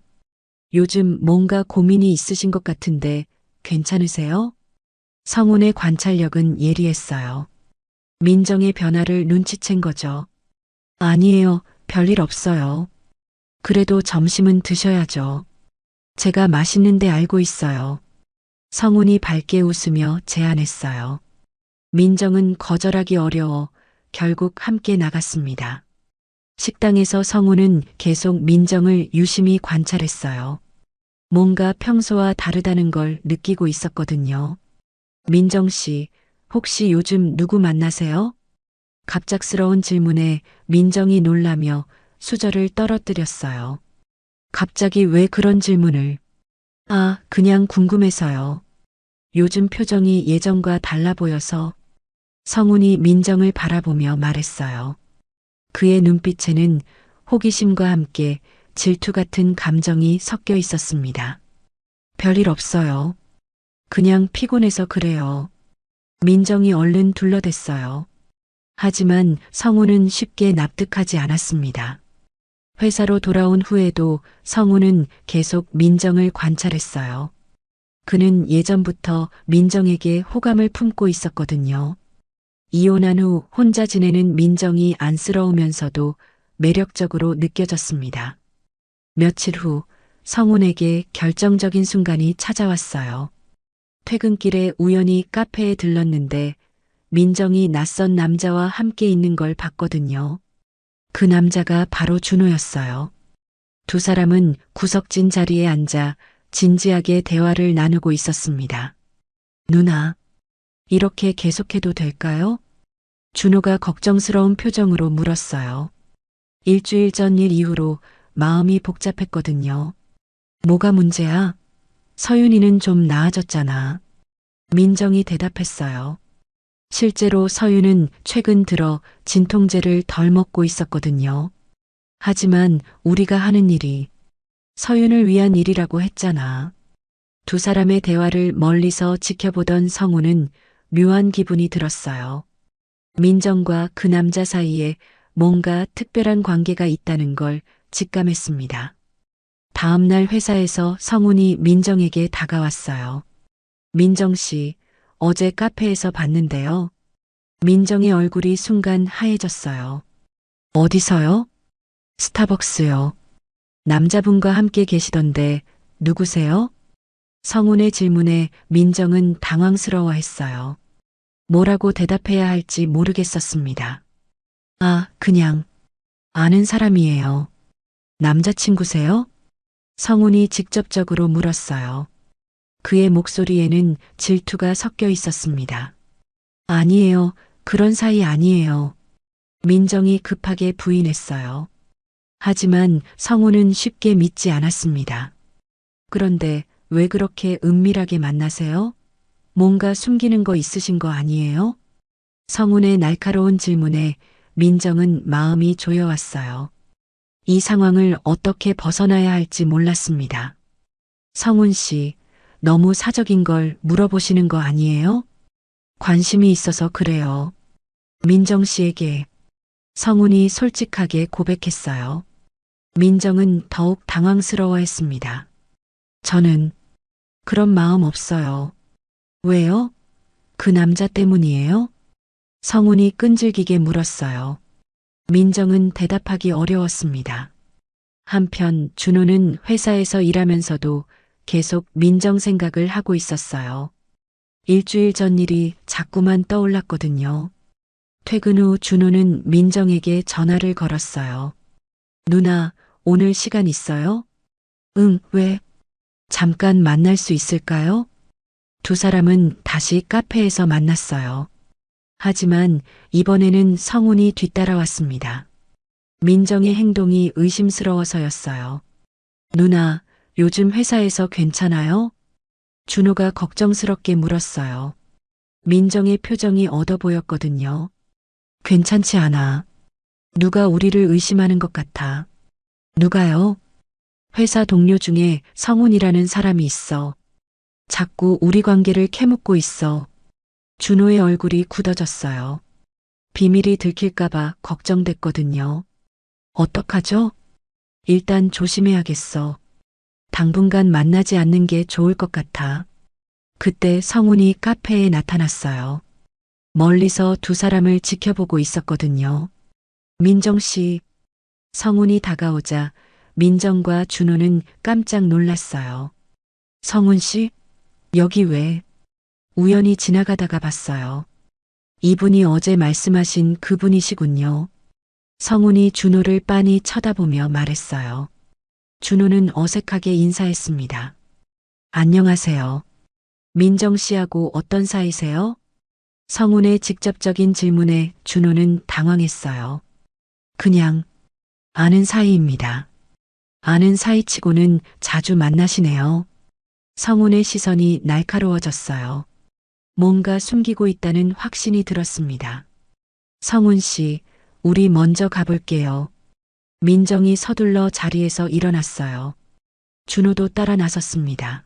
요즘 뭔가 고민이 있으신 것 같은데 괜찮으세요? 성훈의 관찰력은 예리했어요. 민정의 변화를 눈치챈 거죠. 아니에요. 별일 없어요. 그래도 점심은 드셔야죠. 제가 맛있는 데 알고 있어요. 성훈이 밝게 웃으며 제안했어요. 민정은 거절하기 어려워 결국 함께 나갔습니다. 식당에서 성훈은 계속 민정을 유심히 관찰했어요. 뭔가 평소와 다르다는 걸 느끼고 있었거든요. 민정 씨, 혹시 요즘 누구 만나세요? 갑작스러운 질문에 민정이 놀라며 수저를 떨어뜨렸어요. 갑자기 왜 그런 질문을? 아, 그냥 궁금해서요. 요즘 표정이 예전과 달라 보여서. 성훈이 민정을 바라보며 말했어요. 그의 눈빛에는 호기심과 함께 질투 같은 감정이 섞여 있었습니다. 별일 없어요. 그냥 피곤해서 그래요. 민정이 얼른 둘러댔어요. 하지만 성훈은 쉽게 납득하지 않았습니다. 회사로 돌아온 후에도 성훈은 계속 민정을 관찰했어요. 그는 예전부터 민정에게 호감을 품고 있었거든요. 이혼한 후 혼자 지내는 민정이 안쓰러우면서도 매력적으로 느껴졌습니다. 며칠 후 성훈에게 결정적인 순간이 찾아왔어요. 퇴근길에 우연히 카페에 들렀는데 민정이 낯선 남자와 함께 있는 걸 봤거든요. 그 남자가 바로 준호였어요. 두 사람은 구석진 자리에 앉아 진지하게 대화를 나누고 있었습니다. 누나, 이렇게 계속해도 될까요? 준호가 걱정스러운 표정으로 물었어요. 일주일 전 일 이후로 마음이 복잡했거든요. 뭐가 문제야? 서윤이는 좀 나아졌잖아. 민정이 대답했어요. 실제로 서윤은 최근 들어 진통제를 덜 먹고 있었거든요. 하지만 우리가 하는 일이 서윤을 위한 일이라고 했잖아. 두 사람의 대화를 멀리서 지켜보던 성우는 묘한 기분이 들었어요. 민정과 그 남자 사이에 뭔가 특별한 관계가 있다는 걸 직감했습니다. 다음 날 회사에서 성훈이 민정에게 다가왔어요. 민정 씨, 어제 카페에서 봤는데요. 민정의 얼굴이 순간 하얘졌어요. 어디서요? 스타벅스요. 남자분과 함께 계시던데 누구세요? 성훈의 질문에 민정은 당황스러워했어요. 뭐라고 대답해야 할지 모르겠었습니다. 아, 그냥 아는 사람이에요. 남자친구세요? 성훈이 직접적으로 물었어요. 그의 목소리에는 질투가 섞여 있었습니다. 아니에요. 그런 사이 아니에요. 민정이 급하게 부인했어요. 하지만 성훈은 쉽게 믿지 않았습니다. 그런데 왜 그렇게 은밀하게 만나세요? 뭔가 숨기는 거 있으신 거 아니에요? 성훈의 날카로운 질문에 민정은 마음이 조여왔어요. 이 상황을 어떻게 벗어나야 할지 몰랐습니다. 성훈 씨, 너무 사적인 걸 물어보시는 거 아니에요? 관심이 있어서 그래요. 민정 씨에게 성훈이 솔직하게 고백했어요. 민정은 더욱 당황스러워했습니다. 저는 그런 마음 없어요. 왜요? 그 남자 때문이에요? 성훈이 끈질기게 물었어요. 민정은 대답하기 어려웠습니다. 한편 준호는 회사에서 일하면서도 계속 민정 생각을 하고 있었어요. 일주일 전 일이 자꾸만 떠올랐거든요. 퇴근 후 준호는 민정에게 전화를 걸었어요. 누나, 오늘 시간 있어요? 응, 왜? 잠깐 만날 수 있을까요? 두 사람은 다시 카페에서 만났어요. 하지만 이번에는 성훈이 뒤따라왔습니다. 민정의 행동이 의심스러워서였어요. 누나, 요즘 회사에서 괜찮아요? 준호가 걱정스럽게 물었어요. 민정의 표정이 어두 보였거든요. 괜찮지 않아. 누가 우리를 의심하는 것 같아. 누가요? 회사 동료 중에 성훈이라는 사람이 있어. 자꾸 우리 관계를 캐묻고 있어. 준호의 얼굴이 굳어졌어요. 비밀이 들킬까봐 걱정됐거든요. 어떡하죠? 일단 조심해야겠어. 당분간 만나지 않는 게 좋을 것 같아. 그때 성훈이 카페에 나타났어요. 멀리서 두 사람을 지켜보고 있었거든요. 민정 씨. 성훈이 다가오자 민정과 준호는 깜짝 놀랐어요. 성훈 씨? 여기 왜? 우연히 지나가다가 봤어요. 이분이 어제 말씀하신 그분이시군요. 성훈이 준호를 빤히 쳐다보며 말했어요. 준호는 어색하게 인사했습니다. 안녕하세요. 민정 씨하고 어떤 사이세요? 성훈의 직접적인 질문에 준호는 당황했어요. 그냥 아는 사이입니다. 아는 사이치고는 자주 만나시네요. 성훈의 시선이 날카로워졌어요. 뭔가 숨기고 있다는 확신이 들었습니다. 성훈 씨, 우리 먼저 가볼게요. 민정이 서둘러 자리에서 일어났어요. 준호도 따라 나섰습니다.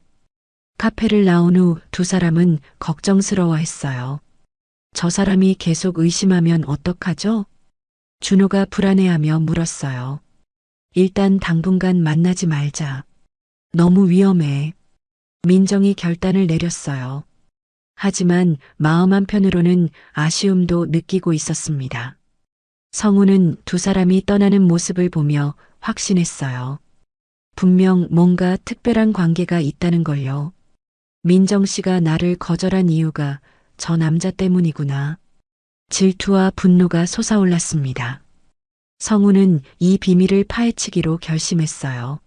카페를 나온 후 두 사람은 걱정스러워했어요. 저 사람이 계속 의심하면 어떡하죠? 준호가 불안해하며 물었어요. 일단 당분간 만나지 말자. 너무 위험해. 민정이 결단을 내렸어요. 하지만 마음 한편으로는 아쉬움도 느끼고 있었습니다. 성우는 두 사람이 떠나는 모습을 보며 확신했어요. 분명 뭔가 특별한 관계가 있다는 걸요. 민정 씨가 나를 거절한 이유가 저 남자 때문이구나. 질투와 분노가 솟아올랐습니다. 성우는 이 비밀을 파헤치기로 결심했어요.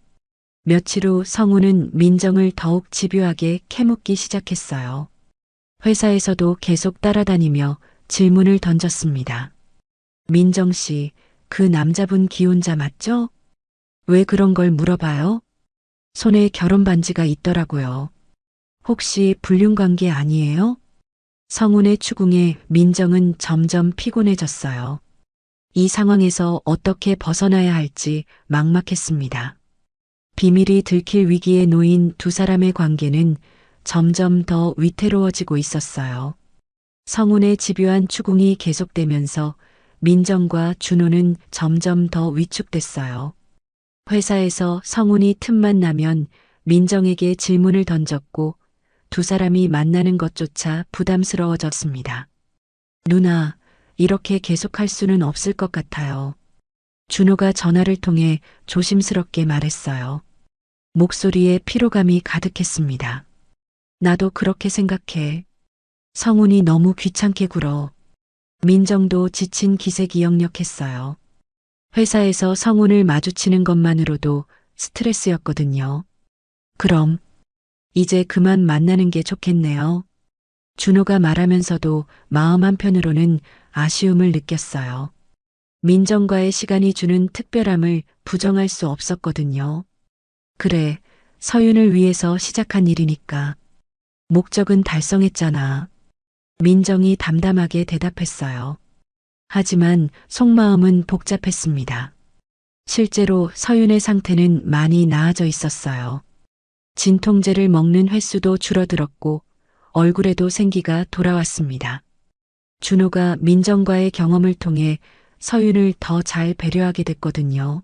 며칠 후 성우는 민정을 더욱 집요하게 캐묻기 시작했어요. 회사에서도 계속 따라다니며 질문을 던졌습니다. 민정 씨, 그 남자분 기혼자 맞죠? 왜 그런 걸 물어봐요? 손에 결혼 반지가 있더라고요. 혹시 불륜관계 아니에요? 성훈의 추궁에 민정은 점점 피곤해졌어요. 이 상황에서 어떻게 벗어나야 할지 막막했습니다. 비밀이 들킬 위기에 놓인 두 사람의 관계는 점점 더 위태로워지고 있었어요. 성훈의 집요한 추궁이 계속되면서 민정과 준호는 점점 더 위축됐어요. 회사에서 성훈이 틈만 나면 민정에게 질문을 던졌고 두 사람이 만나는 것조차 부담스러워졌습니다. 누나, 이렇게 계속할 수는 없을 것 같아요. 준호가 전화를 통해 조심스럽게 말했어요. 목소리에 피로감이 가득했습니다. 나도 그렇게 생각해. 성훈이 너무 귀찮게 굴어. 민정도 지친 기색이 역력했어요. 회사에서 성훈을 마주치는 것만으로도 스트레스였거든요. 그럼 이제 그만 만나는 게 좋겠네요. 준호가 말하면서도 마음 한편으로는 아쉬움을 느꼈어요. 민정과의 시간이 주는 특별함을 부정할 수 없었거든요. 그래, 서윤을 위해서 시작한 일이니까. 목적은 달성했잖아. 민정이 담담하게 대답했어요. 하지만 속마음은 복잡했습니다. 실제로 서윤의 상태는 많이 나아져 있었어요. 진통제를 먹는 횟수도 줄어들었고 얼굴에도 생기가 돌아왔습니다. 준호가 민정과의 경험을 통해 서윤을 더 잘 배려하게 됐거든요.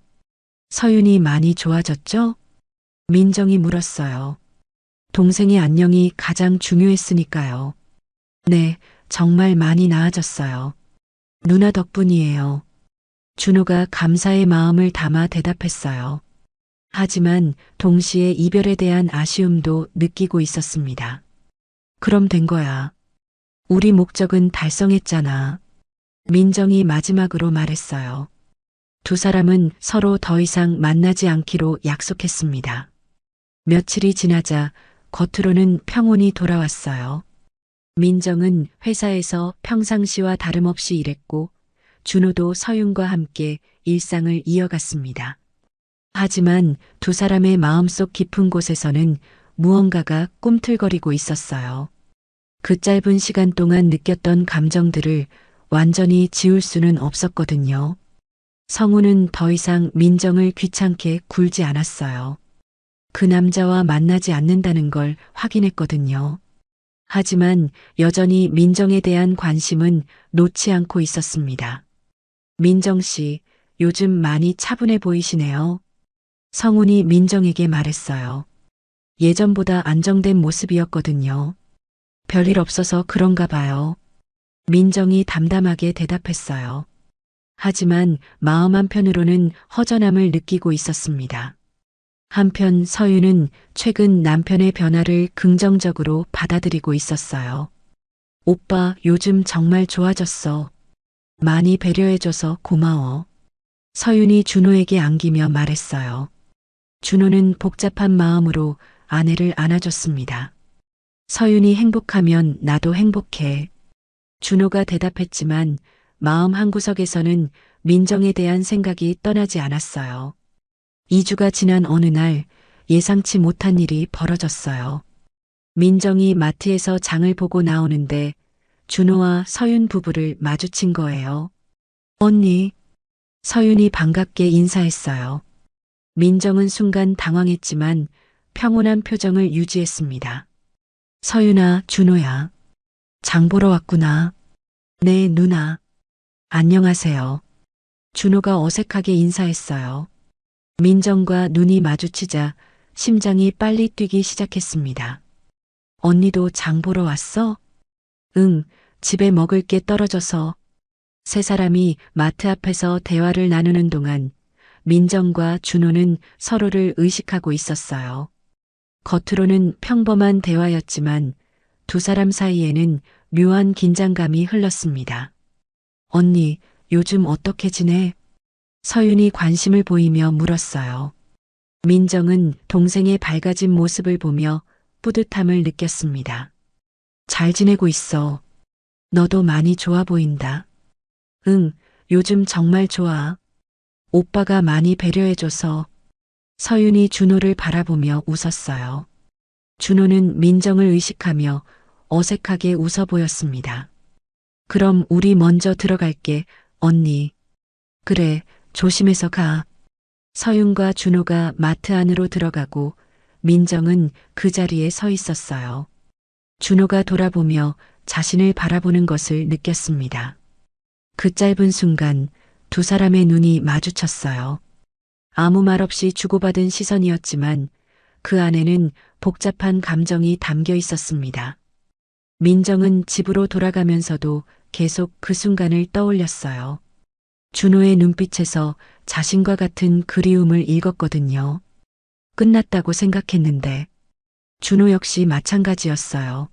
서윤이 많이 좋아졌죠? 민정이 물었어요. 동생의 안녕이 가장 중요했으니까요. 네, 정말 많이 나아졌어요. 누나 덕분이에요. 준호가 감사의 마음을 담아 대답했어요. 하지만 동시에 이별에 대한 아쉬움도 느끼고 있었습니다. 그럼 된 거야. 우리 목적은 달성했잖아. 민정이 마지막으로 말했어요. 두 사람은 서로 더 이상 만나지 않기로 약속했습니다. 며칠이 지나자 겉으로는 평온이 돌아왔어요. 민정은 회사에서 평상시와 다름없이 일했고 준호도 서윤과 함께 일상을 이어갔습니다. 하지만 두 사람의 마음속 깊은 곳에서는 무언가가 꿈틀거리고 있었어요. 그 짧은 시간 동안 느꼈던 감정들을 완전히 지울 수는 없었거든요. 성우는 더 이상 민정을 귀찮게 굴지 않았어요. 그 남자와 만나지 않는다는 걸 확인했거든요. 하지만 여전히 민정에 대한 관심은 놓지 않고 있었습니다. 민정 씨, 요즘 많이 차분해 보이시네요. 성훈이 민정에게 말했어요. 예전보다 안정된 모습이었거든요. 별일 없어서 그런가 봐요. 민정이 담담하게 대답했어요. 하지만 마음 한편으로는 허전함을 느끼고 있었습니다. 한편 서윤은 최근 남편의 변화를 긍정적으로 받아들이고 있었어요. 오빠 요즘 정말 좋아졌어. 많이 배려해줘서 고마워. 서윤이 준호에게 안기며 말했어요. 준호는 복잡한 마음으로 아내를 안아줬습니다. 서윤이 행복하면 나도 행복해. 준호가 대답했지만 마음 한구석에서는 민정에 대한 생각이 떠나지 않았어요. 2주가 지난 어느 날 예상치 못한 일이 벌어졌어요. 민정이 마트에서 장을 보고 나오는데 준호와 서윤 부부를 마주친 거예요. 언니, 서윤이 반갑게 인사했어요. 민정은 순간 당황했지만 평온한 표정을 유지했습니다. 서윤아, 준호야. 장 보러 왔구나. 네, 누나. 안녕하세요. 준호가 어색하게 인사했어요. 민정과 눈이 마주치자 심장이 빨리 뛰기 시작했습니다. 언니도 장 보러 왔어? 응, 집에 먹을 게 떨어져서. 세 사람이 마트 앞에서 대화를 나누는 동안 민정과 준호는 서로를 의식하고 있었어요. 겉으로는 평범한 대화였지만 두 사람 사이에는 묘한 긴장감이 흘렀습니다. 언니, 요즘 어떻게 지내? 서윤이 관심을 보이며 물었어요. 민정은 동생의 밝아진 모습을 보며 뿌듯함을 느꼈습니다. 잘 지내고 있어. 너도 많이 좋아 보인다. 응, 요즘 정말 좋아. 오빠가 많이 배려해줘서. 서윤이 준호를 바라보며 웃었어요. 준호는 민정을 의식하며 어색하게 웃어 보였습니다. 그럼 우리 먼저 들어갈게, 언니. 그래, 조심해서 가. 서윤과 준호가 마트 안으로 들어가고 민정은 그 자리에 서 있었어요. 준호가 돌아보며 자신을 바라보는 것을 느꼈습니다. 그 짧은 순간 두 사람의 눈이 마주쳤어요. 아무 말 없이 주고받은 시선이었지만 그 안에는 복잡한 감정이 담겨 있었습니다. 민정은 집으로 돌아가면서도 계속 그 순간을 떠올렸어요. 준호의 눈빛에서 자신과 같은 그리움을 읽었거든요. 끝났다고 생각했는데 준호 역시 마찬가지였어요.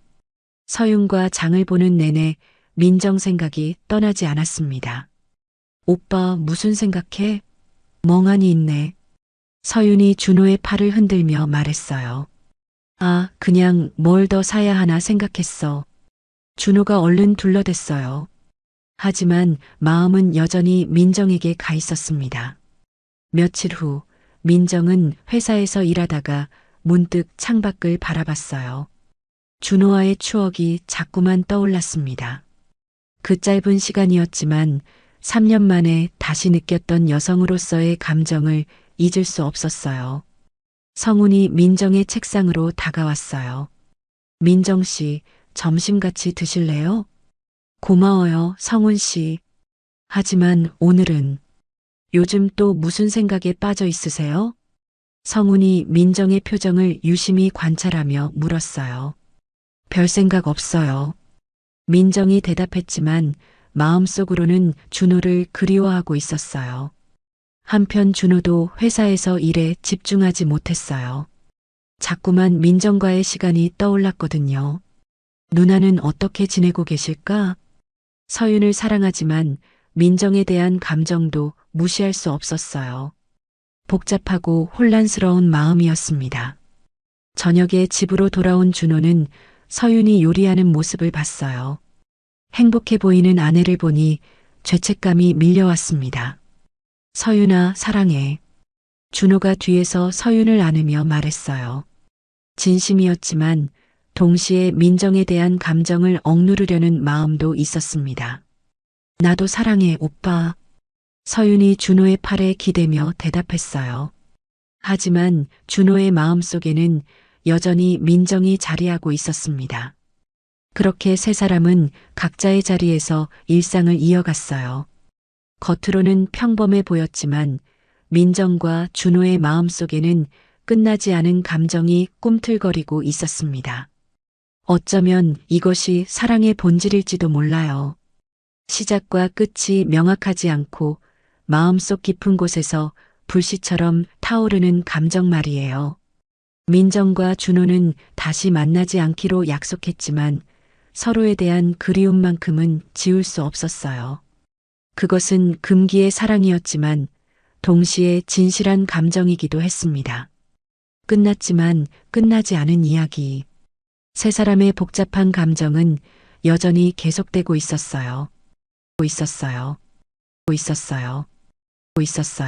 서윤과 장을 보는 내내 민정 생각이 떠나지 않았습니다. 오빠 무슨 생각해? 멍하니 있네. 서윤이 준호의 팔을 흔들며 말했어요. 아, 그냥 뭘 더 사야 하나 생각했어. 준호가 얼른 둘러댔어요. 하지만 마음은 여전히 민정에게 가 있었습니다. 며칠 후 민정은 회사에서 일하다가 문득 창밖을 바라봤어요. 준호와의 추억이 자꾸만 떠올랐습니다. 그 짧은 시간이었지만 3년 만에 다시 느꼈던 여성으로서의 감정을 잊을 수 없었어요. 성훈이 민정의 책상으로 다가왔어요. 민정 씨, 점심 같이 드실래요? 고마워요, 성훈 씨. 하지만 오늘은 요즘 또 무슨 생각에 빠져 있으세요? 성훈이 민정의 표정을 유심히 관찰하며 물었어요. 별 생각 없어요. 민정이 대답했지만 마음속으로는 준호를 그리워하고 있었어요. 한편 준호도 회사에서 일에 집중하지 못했어요. 자꾸만 민정과의 시간이 떠올랐거든요. 누나는 어떻게 지내고 계실까? 서윤을 사랑하지만 민정에 대한 감정도 무시할 수 없었어요. 복잡하고 혼란스러운 마음이었습니다. 저녁에 집으로 돌아온 준호는 서윤이 요리하는 모습을 봤어요. 행복해 보이는 아내를 보니 죄책감이 밀려왔습니다. 서윤아, 사랑해. 준호가 뒤에서 서윤을 안으며 말했어요. 진심이었지만 동시에 민정에 대한 감정을 억누르려는 마음도 있었습니다. 나도 사랑해, 오빠. 서윤이 준호의 팔에 기대며 대답했어요. 하지만 준호의 마음속에는 여전히 민정이 자리하고 있었습니다. 그렇게 세 사람은 각자의 자리에서 일상을 이어갔어요. 겉으로는 평범해 보였지만 민정과 준호의 마음속에는 끝나지 않은 감정이 꿈틀거리고 있었습니다. 어쩌면 이것이 사랑의 본질일지도 몰라요. 시작과 끝이 명확하지 않고 마음속 깊은 곳에서 불씨처럼 타오르는 감정 말이에요. 민정과 준호는 다시 만나지 않기로 약속했지만 서로에 대한 그리움만큼은 지울 수 없었어요. 그것은 금기의 사랑이었지만 동시에 진실한 감정이기도 했습니다. 끝났지만 끝나지 않은 이야기. 세 사람의 복잡한 감정은 여전히 계속되고 있었어요. 있었어요. 있었어요. 있었어요.